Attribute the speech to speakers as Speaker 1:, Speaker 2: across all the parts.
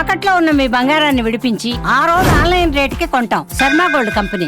Speaker 1: తాకట్లో ఉన్న మీ బంగారాన్ని విడిపించి ఆ రోజు ఆన్లైన్ రేటుకి కొంటాం. Sharma gold company.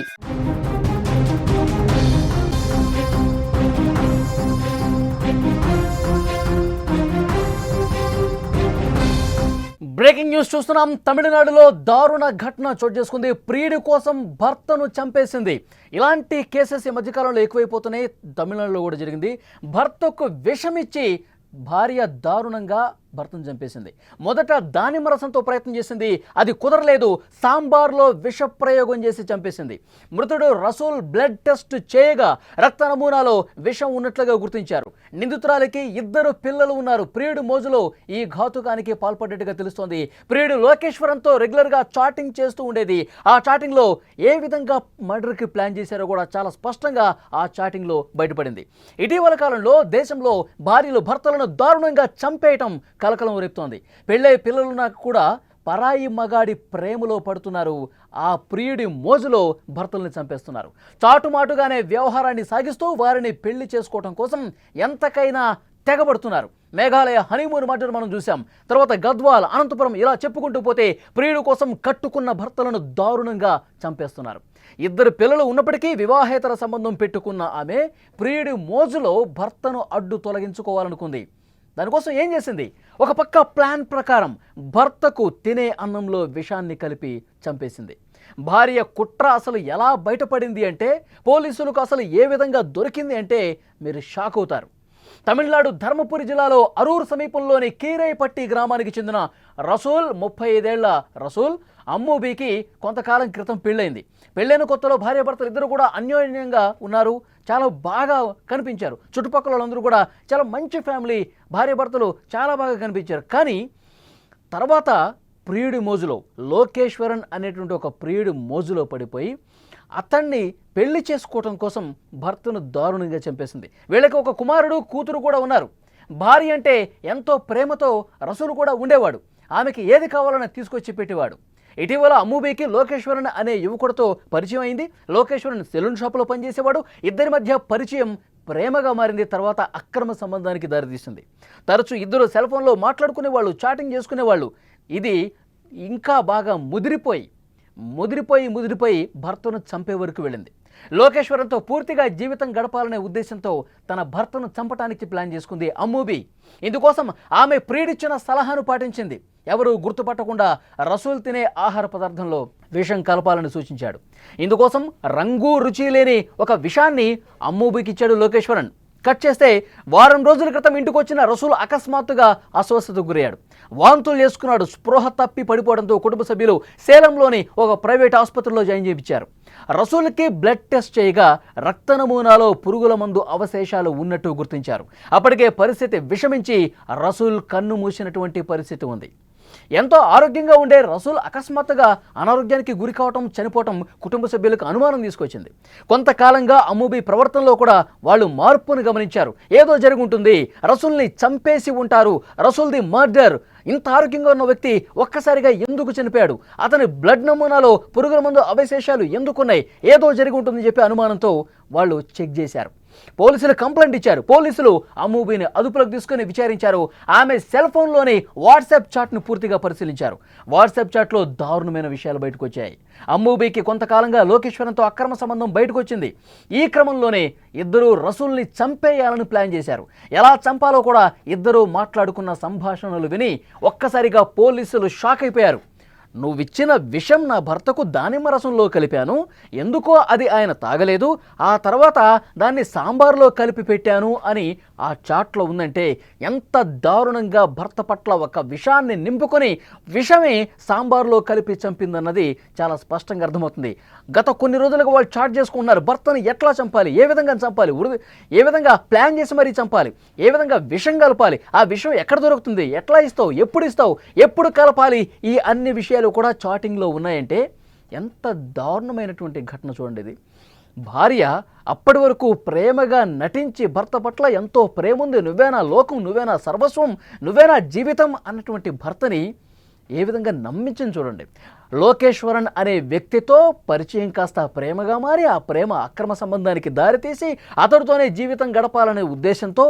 Speaker 2: Breaking news చూస్తున్నాం. తమిళనాడులో దారుణ ఘటన చోటు చేసుకుంది. ప్రియుడి కోసం భర్తను చంపేసింది. ఇలాంటి కేసెస్ ఈ మధ్యకాలంలో ఎక్కువైపోతున్నాయి. తమిళనాడులో కూడా జరిగింది. భర్తకు విషమిచ్చి భార్య దారుణంగా భర్తను చంపేసింది. మొదట దానిమ్మ రసంతో ప్రయత్నం చేసింది, అది కుదరలేదు. సాంబార్లో విష ప్రయోగం చేసి చంపేసింది. మృతుడు రసూల్ బ్లడ్ టెస్ట్ చేయగా రక్త నమూనాలో విషం ఉన్నట్లుగా గుర్తించారు. నిందితురాలికి 2 పిల్లలు ఉన్నారు. ప్రియుడు మోజులో ఈ ఘాతుకానికి పాల్పడ్డట్టుగా తెలుస్తోంది. ప్రియుడు లోకేశ్వరంతో రెగ్యులర్గా చాటింగ్ చేస్తూ ఉండేది. ఆ చాటింగ్లో ఏ విధంగా మర్డర్కి ప్లాన్ చేశారో కూడా చాలా స్పష్టంగా ఆ చాటింగ్లో బయటపడింది. ఇటీవల కాలంలో దేశంలో భార్యలు భర్తలను దారుణంగా చంపేయటం కలకలం రేపుతోంది. పెళ్ళై పిల్లలున్నా కూడా పరాయి మగాడి ప్రేమలో పడుతున్నారు. ఆ ప్రియుడి మోజులో భర్తల్ని చంపేస్తున్నారు. చాటుమాటుగానే వ్యవహారాన్ని సాగిస్తూ వారిని పెళ్లి చేసుకోవటం కోసం ఎంతకైనా తెగబడుతున్నారు. మేఘాలయ హనీమూన్ మర్డర్ మనం చూసాం. తర్వాత గద్వాల్, అనంతపురం, ఇలా చెప్పుకుంటూ పోతే ప్రియుడి కోసం కట్టుకున్న భర్తలను దారుణంగా చంపేస్తున్నారు. 2 పిల్లలు ఉన్నప్పటికీ వివాహేతర సంబంధం పెట్టుకున్న ఆమె ప్రియుడి మోజులో భర్తను అడ్డు తొలగించుకోవాలనుకుంది. దానికోసం ఏం చేసింది? ఒక పక్క ప్లాన్ ప్రకారం భర్తకు తినే అన్నంలో విషాన్ని కలిపి చంపేసింది. భార్య కుట్ర అసలు ఎలా బయటపడింది అంటే, పోలీసులకు అసలు ఏ విధంగా దొరికింది అంటే మీరు షాక్ అవుతారు. తమిళనాడు ధర్మపురి జిల్లాలో అరూర్ సమీపంలోని కీరైపట్టి గ్రామానికి చెందిన రసూల్, 35 ఏళ్ల రసూల్ అమ్మూబీకి కొంతకాలం క్రితం పెళ్ళైంది. పెళ్ళైన కొత్తలో భార్యాభర్తలు ఇద్దరు కూడా అన్యోన్యంగా ఉన్నారు. చాలా బాగా కనిపించారు. చుట్టుపక్కల వాళ్ళందరూ కూడా చాలా మంచి ఫ్యామిలీ, భార్యాభర్తలు చాలా బాగా కనిపించారు. కానీ తర్వాత ప్రియుడి మోజులో, లోకేశ్వరన్ అనేటువంటి ఒక ప్రియుడి మోజులో పడిపోయి అతన్ని పెళ్లి చేసుకోవటం కోసం భర్తను దారుణంగా చంపేసింది. వీళ్ళకి ఒక కుమారుడు, కూతురు కూడా ఉన్నారు. భార్య అంటే ఎంతో ప్రేమతో రసూలు కూడా ఉండేవాడు. ఆమెకి ఏది కావాలని తీసుకొచ్చి పెట్టేవాడు. ఇటీవల అమ్మూబీకి లోకేశ్వరన్ అనే యువకుడితో పరిచయం అయింది. లోకేశ్వరన్ సెలూన్ షాపులో పనిచేసేవాడు. ఇద్దరి మధ్య పరిచయం ప్రేమగా మారింది. తర్వాత అక్రమ సంబంధానికి దారితీసింది. తరచూ ఇద్దరు సెల్ ఫోన్లో మాట్లాడుకునేవాళ్ళు, చాటింగ్ చేసుకునేవాళ్ళు. ఇది ఇంకా బాగా ముదిరిపోయి భర్తను చంపే వరకు వెళ్ళింది. లోకేశ్వరంతో పూర్తిగా జీవితం గడపాలనే ఉద్దేశంతో తన భర్తను చంపడానికి ప్లాన్ చేసుకుంది అమ్మూబీ. ఇందుకోసం ఆమె ప్రియుడిచ్చిన సలహాను పాటించింది. ఎవరు గుర్తుపట్టకుండా రసూల్ తినే ఆహార పదార్థంలో విషం కలపాలని సూచించాడు. ఇందుకోసం రంగు రుచి లేని ఒక విషాన్ని అమ్మూబీకి ఇచ్చాడు లోకేశ్వరన్. కట్ చేస్తే వారం రోజుల క్రితం ఇంటికి వచ్చిన రసూల్ అకస్మాత్తుగా అస్వస్థతకు గురయ్యాడు. వాంతులు చేసుకున్నాడు. స్పృహ తప్పి పడిపోవడంతో కుటుంబ సభ్యులు సేలంలోని ఒక ప్రైవేట్ ఆసుపత్రిలో జాయిన్ చేయించారు. రసూల్కి బ్లడ్ టెస్ట్ చేయగా రక్త నమూనాలో పురుగుల మందు అవశేషాలు ఉన్నట్టు గుర్తించారు. అప్పటికే పరిస్థితి విషమించి రసూల్ కన్ను మూసినటువంటి పరిస్థితి ఉంది. ఎంతో ఆరోగ్యంగా ఉండే రసూల్ అకస్మాత్తుగా అనారోగ్యానికి గురి కావటం, చనిపోవటం కుటుంబ సభ్యులకు అనుమానం తీసుకొచ్చింది. కొంతకాలంగా అమ్మూబీ ప్రవర్తనలో కూడా వాళ్ళు మార్పును గమనించారు. ఏదో జరుగుంటుంది, రసూల్ని చంపేసి ఉంటారు, రసూల్ది మర్డర్. ఇంత ఆరోగ్యంగా ఉన్న వ్యక్తి ఒక్కసారిగా ఎందుకు చనిపోయాడు? అతని బ్లడ్ నమూనాలో పురుగుల మందు అవశేషాలు ఎందుకున్నాయి? ఏదో జరిగి ఉంటుందని చెప్పి అనుమానంతో వాళ్ళు చెక్ చేశారు. పోలీసులు కంప్లైంట్ ఇచ్చారు. పోలీసులు అమ్మూబీని అదుపులోకి తీసుకుని విచారించారు. ఆమె సెల్ ఫోన్లోని వాట్సాప్ చాట్ను పూర్తిగా పరిశీలించారు. వాట్సాప్ చాట్లో దారుణమైన విషయాలు బయటకు వచ్చాయి. అమ్మూబీకి కొంతకాలంగా లోకేశ్వరంతో అక్రమ సంబంధం బయటకు వచ్చింది. ఈ క్రమంలోనే ఇద్దరు రసూల్ని చంపేయాలని ప్లాన్ చేశారు. ఎలా చంపాలో కూడా ఇద్దరు మాట్లాడుకున్న సంభాషణలు విని ఒక్కసారిగా పోలీసులు షాక్ అయిపోయారు. నువ్విచ్చిన విషం నా భర్తకు దానిమ్మ రసంలో కలిపాను, ఎందుకో అది ఆయన తాగలేదు, ఆ తర్వాత దాన్ని సాంబార్లో కలిపి పెట్టాను అని ఆ చాట్లో ఉందంటే ఎంత దారుణంగా భర్త పట్ల ఒక విషాన్ని నింపుకొని విషమే సాంబార్లో కలిపి చంపిందన్నది చాలా స్పష్టంగా అర్థమవుతుంది. గత కొన్ని రోజులుగా వాళ్ళు చాట్ చేసుకుంటున్నారు. భర్తను ఎట్లా చంపాలి, ఏ విధంగా చంపాలి, ఏ విధంగా ప్లాన్ చేసి మరీ చంపాలి, ఏ విధంగా విషం కలపాలి, ఆ విషం ఎక్కడ దొరుకుతుంది, ఎట్లా ఇస్తావు, ఎప్పుడు కలపాలి, ఈ అన్ని విషయాలు కూడా చాటింగ్లో ఉన్నాయంటే ఎంత దారుణమైనటువంటి ఘటన చూడండి. ఇది భార్య అప్పటి వరకు ప్రేమగా నటించి భర్త పట్ల ఎంతో ప్రేమ ఉంది, నువ్వేనా లోకం, నువ్వేనా సర్వస్వం, నువ్వేనా జీవితం అన్నటువంటి భర్తని ఏ విధంగా నమ్మించని చూడండి. లోకేశ్వరన్ అనే వ్యక్తితో పరిచయం కాస్త ప్రేమగా మారి ఆ ప్రేమ అక్రమ సంబంధానికి దారితీసి అతడితోనే జీవితం గడపాలనే ఉద్దేశంతో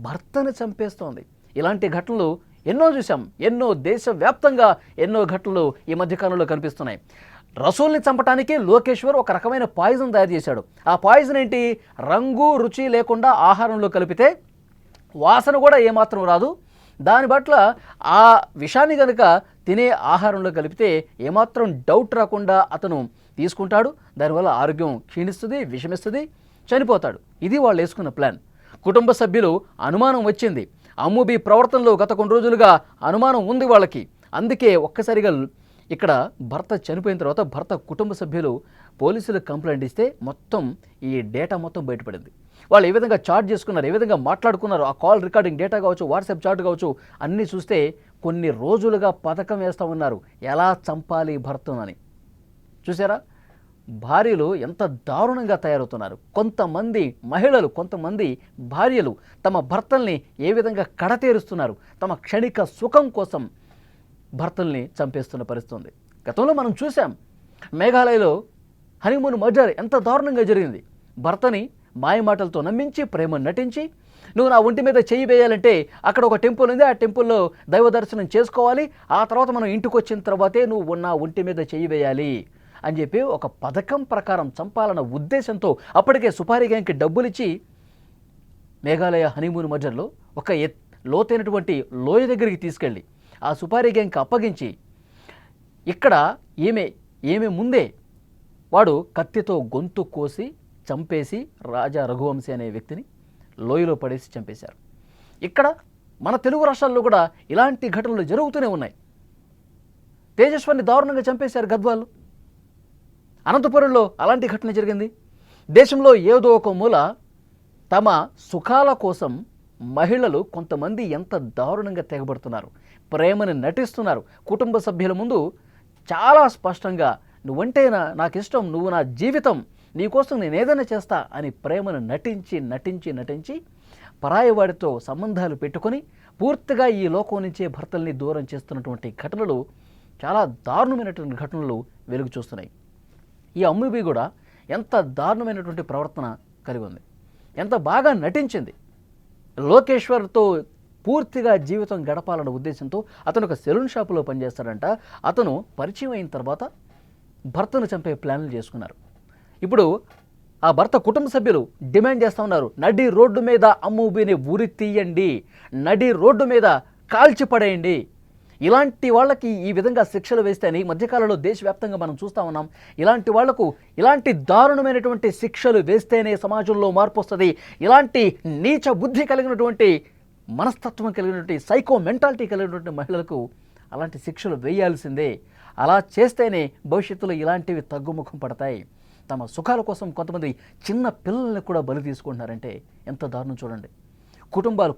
Speaker 2: భర్తను చంపేస్తోంది. ఇలాంటి ఘటనలు ఎన్నో చూసాం, ఎన్నో దేశవ్యాప్తంగా ఎన్నో ఘటనలు ఈ మధ్యకాలంలో కనిపిస్తున్నాయి. రసూల్ని చంపడానికి లోకేశ్వర్ ఒక రకమైన పాయిజన్ తయారు చేశాడు. ఆ పాయిజన్ ఏంటి? రంగు రుచి లేకుండా ఆహారంలో కలిపితే వాసన కూడా ఏమాత్రం రాదు. దాని పట్ల ఆ విషాన్ని కనుక తినే ఆహారంలో కలిపితే ఏమాత్రం డౌట్ రాకుండా అతను తీసుకుంటాడు. దానివల్ల ఆరోగ్యం క్షీణిస్తుంది, విషమిస్తుంది, చనిపోతాడు. ఇది వాళ్ళు వేసుకున్న ప్లాన్. కుటుంబ సభ్యులు అనుమానం వచ్చింది. అమ్ముబి ప్రవర్తనలో గత కొన్ని రోజులుగా అనుమానం ఉంది వాళ్ళకి. అందుకే ఒక్కసారిగా ఇక్కడ భర్త చనిపోయిన తర్వాత భర్త కుటుంబ సభ్యులు పోలీసులకు కంప్లైంట్ ఇస్తే మొత్తం ఈ డేటా మొత్తం బయటపడింది. వాళ్ళు ఏ విధంగా చాట్ చేసుకున్నారు, ఏ విధంగా మాట్లాడుకున్నారు, ఆ కాల్ రికార్డింగ్ డేటా కావచ్చు, వాట్సాప్ చాట్ కావచ్చు, అన్నీ చూస్తే కొన్ని రోజులుగా పథకం వేస్తూ ఉన్నారు ఎలా చంపాలి భర్తనని. చూసారా? భార్యలు ఎంత దారుణంగా తయారవుతున్నారు. కొంతమంది మహిళలు, కొంతమంది భార్యలు తమ భర్తల్ని ఏ విధంగా కడతేరుస్తున్నారు. తమ క్షణిక సుఖం కోసం భర్తల్ని చంపేస్తున్న పరిస్థితి ఉంది. గతంలో మనం చూసాం, మేఘాలయలో హనీమూన్ మర్డర్ ఎంత దారుణంగా జరిగింది. భర్తని మాయమాటలతో నమ్మించి, ప్రేమ నటించి, నువ్వు నా ఒంటి మీద చేయి వేయాలంటే అక్కడ ఒక టెంపుల్ ఉంది, ఆ టెంపుల్లో దైవ దర్శనం చేసుకోవాలి, ఆ తర్వాత మనం ఇంటికి వచ్చిన తర్వాతే నువ్వు నా ఒంటి మీద చేయి వేయాలి అని చెప్పి ఒక పథకం ప్రకారం చంపాలన్న ఉద్దేశంతో అప్పటికే సుపారీ గ్యాంగ్కి డబ్బులిచ్చి మేఘాలయ హనీమూన్ మర్డర్లో ఒక లోతైనటువంటి లోయ దగ్గరికి తీసుకెళ్ళి ఆ సుపారీ గ్యాంగ్కి అప్పగించి ఇక్కడ ఏమే ముందే వాడు కత్తితో గొంతు కోసి చంపేసి రాజా రఘువంశీ అనే వ్యక్తిని లోయలో పడేసి చంపేశారు. ఇక్కడ మన తెలుగు రాష్ట్రాల్లో కూడా ఇలాంటి ఘటనలు జరుగుతూనే ఉన్నాయి. తేజస్వాన్ని దారుణంగా చంపేశారు గద్వాలు. అనంతపురంలో అలాంటి ఘటన జరిగింది. దేశంలో ఏదో ఒక మూల తమ సుఖాల కోసం మహిళలు కొంతమంది ఎంత దారుణంగా తెగబడుతున్నారు, ప్రేమను నటిస్తున్నారు. కుటుంబ సభ్యుల ముందు చాలా స్పష్టంగా నువ్వంటే నాకు ఇష్టం, నువ్వు నా జీవితం, నీకోసం నేను ఏదైనా చేస్తా అని ప్రేమను నటించి నటించి నటించి పరాయవాడితో సంబంధాలు పెట్టుకొని పూర్తిగా ఈ లోకం నుంచే భర్తల్ని దూరం చేస్తున్నటువంటి ఘటనలు, చాలా దారుణమైనటువంటి ఘటనలు వెలుగు చూస్తున్నాయి. ఈ అమ్ముబి కూడా ఎంత దారుణమైనటువంటి ప్రవర్తన కలిగి ఉంది, ఎంత బాగా నటించింది. లోకేశ్వర్తో పూర్తిగా జీవితం గడపాలన్న ఉద్దేశంతో అతను ఒక సెలూన్ షాపులో పనిచేస్తాడంట. అతను పరిచయం అయిన తర్వాత భర్తను చంపే ప్లాన్లు చేసుకున్నారు. ఇప్పుడు ఆ భర్త కుటుంబ సభ్యులు డిమాండ్ చేస్తూ ఉన్నారు, నడి రోడ్డు మీద అమ్ముబిని ఉరి తీయండి, నడి రోడ్డు మీద కాల్చి పడేయండి. ఇలాంటి వాళ్ళకి ఈ విధంగా శిక్షలు వేస్తేనే ఈ మధ్యకాలంలో దేశవ్యాప్తంగా మనం చూస్తూ ఉన్నాం. ఇలాంటి వాళ్లకు ఇలాంటి దారుణమైనటువంటి శిక్షలు వేస్తేనే సమాజంలో మార్పు వస్తుంది. ఇలాంటి నీచ బుద్ధి కలిగినటువంటి, మనస్తత్వం కలిగినటువంటి, సైకో మెంటాలిటీ కలిగినటువంటి మహిళలకు అలాంటి శిక్షలు వేయాల్సిందే. అలా చేస్తేనే భవిష్యత్తులో ఇలాంటివి తగ్గుముఖం పడతాయి. తమ సుఖాల కోసం కొంతమంది చిన్న పిల్లల్ని కూడా బలి తీసుకుంటున్నారంటే ఎంత దారుణం చూడండి.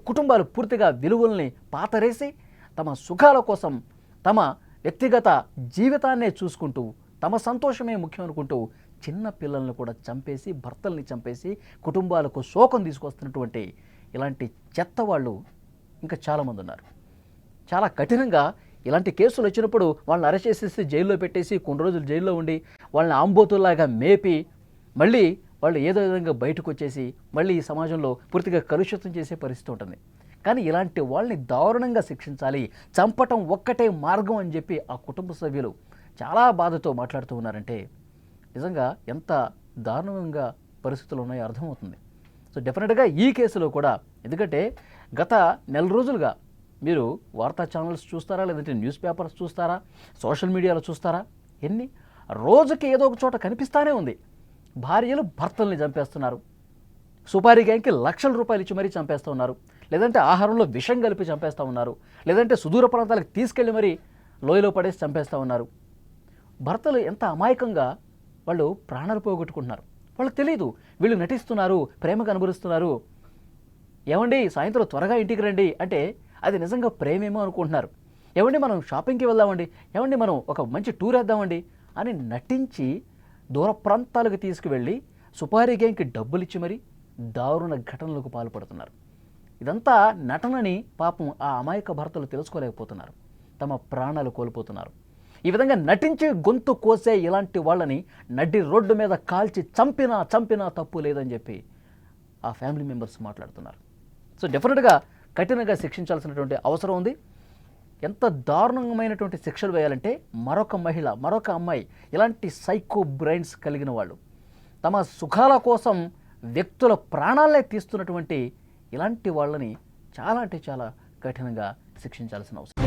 Speaker 2: కుటుంబాలు పూర్తిగా విలువల్ని పాతరేసి తమ సుఖాల కోసం తమ వ్యక్తిగత జీవితాన్నే చూసుకుంటూ తమ సంతోషమే ముఖ్యం అనుకుంటూ చిన్న పిల్లల్ని కూడా చంపేసి, భర్తల్ని చంపేసి కుటుంబాలకు శోకం తీసుకొస్తున్నటువంటి ఇలాంటి చెత్త వాళ్ళు ఇంకా చాలామంది ఉన్నారు. చాలా కఠినంగా ఇలాంటి కేసులు వచ్చినప్పుడు వాళ్ళని అరెస్ట్ చేసేసి జైల్లో పెట్టేసి కొన్ని రోజులు జైల్లో ఉండి వాళ్ళని ఆంబోతుల్లాగా మేపి మళ్ళీ వాళ్ళు ఏదో విధంగా బయటకు వచ్చేసి మళ్ళీ ఈ సమాజంలో పూర్తిగా కలుషితం చేసే పరిస్థితి ఉంటుంది. కానీ ఇలాంటి వాళ్ళని దారుణంగా శిక్షించాలి, చంపటం ఒక్కటే మార్గం అని చెప్పి ఆ కుటుంబ సభ్యులు చాలా బాధతో మాట్లాడుతూ ఉన్నారంటే నిజంగా ఎంత దారుణంగా పరిస్థితులు ఉన్నాయో అర్థమవుతుంది. సో డెఫినెట్గా ఈ కేసులో కూడా, ఎందుకంటే గత నెల రోజులుగా మీరు వార్తా ఛానల్స్ చూస్తారా, లేదంటే న్యూస్ పేపర్స్ చూస్తారా, సోషల్ మీడియాలో చూస్తారా, ఎన్ని రోజుకి ఏదో ఒక చోట కనిపిస్తానే ఉంది. భార్యలు భర్తల్ని చంపేస్తున్నారు, సుపారీ గ్యాంగ్కి లక్షల రూపాయలు ఇచ్చి మరీ చంపేస్తూ ఉన్నారు, లేదంటే ఆహారంలో విషం కలిపి చంపేస్తూ ఉన్నారు, లేదంటే సుదూర ప్రాంతాలకు తీసుకెళ్ళి మరీ లోయలో పడేసి చంపేస్తూ ఉన్నారు. భర్తలు ఎంత అమాయకంగా వాళ్ళు ప్రాణాలు పోగొట్టుకుంటున్నారు. వాళ్ళకి తెలియదు వీళ్ళు నటిస్తున్నారు, ప్రేమగా అనుభవిస్తున్నారు. ఏమండి సాయంత్రం త్వరగా ఇంటికి రండి అంటే అది నిజంగా ప్రేమేమో అనుకుంటున్నారు. ఏమండి మనం షాపింగ్కి వెళ్దామండి, ఏమండి మనం ఒక మంచి టూర్ వేద్దామండి అని నటించి దూర ప్రాంతాలకు తీసుకువెళ్ళి సుపారీ గ్యాంగ్కి డబ్బులు ఇచ్చి మరీ దారుణ ఘటనలకు పాల్పడుతున్నారు. ఇదంతా నటనని పాపం ఆ అమాయక భర్తలు తెలుసుకోలేకపోతున్నారు, తమ ప్రాణాలు కోల్పోతున్నారు. ఈ విధంగా నటించి గొంతు కోసే ఇలాంటి వాళ్ళని నడి రోడ్డు మీద కాల్చి చంపినా తప్పు లేదని చెప్పి ఆ ఫ్యామిలీ మెంబర్స్ మాట్లాడుతున్నారు. సో డెఫినెట్గా కఠినంగా శిక్షించాల్సినటువంటి అవసరం ఉంది. ఎంత దారుణమైనటువంటి శిక్షలు వేయాలంటే మరొక మహిళ, మరొక అమ్మాయి, ఇలాంటి సైకో బ్రెయిన్స్ కలిగిన వాళ్ళు తమ సుఖాల కోసం వ్యక్తుల ప్రాణాలనే తీస్తున్నటువంటి ఇలాంటి వాళ్ళని చాలా అంటే చాలా కఠినంగా శిక్షించాల్సిన అవసరం.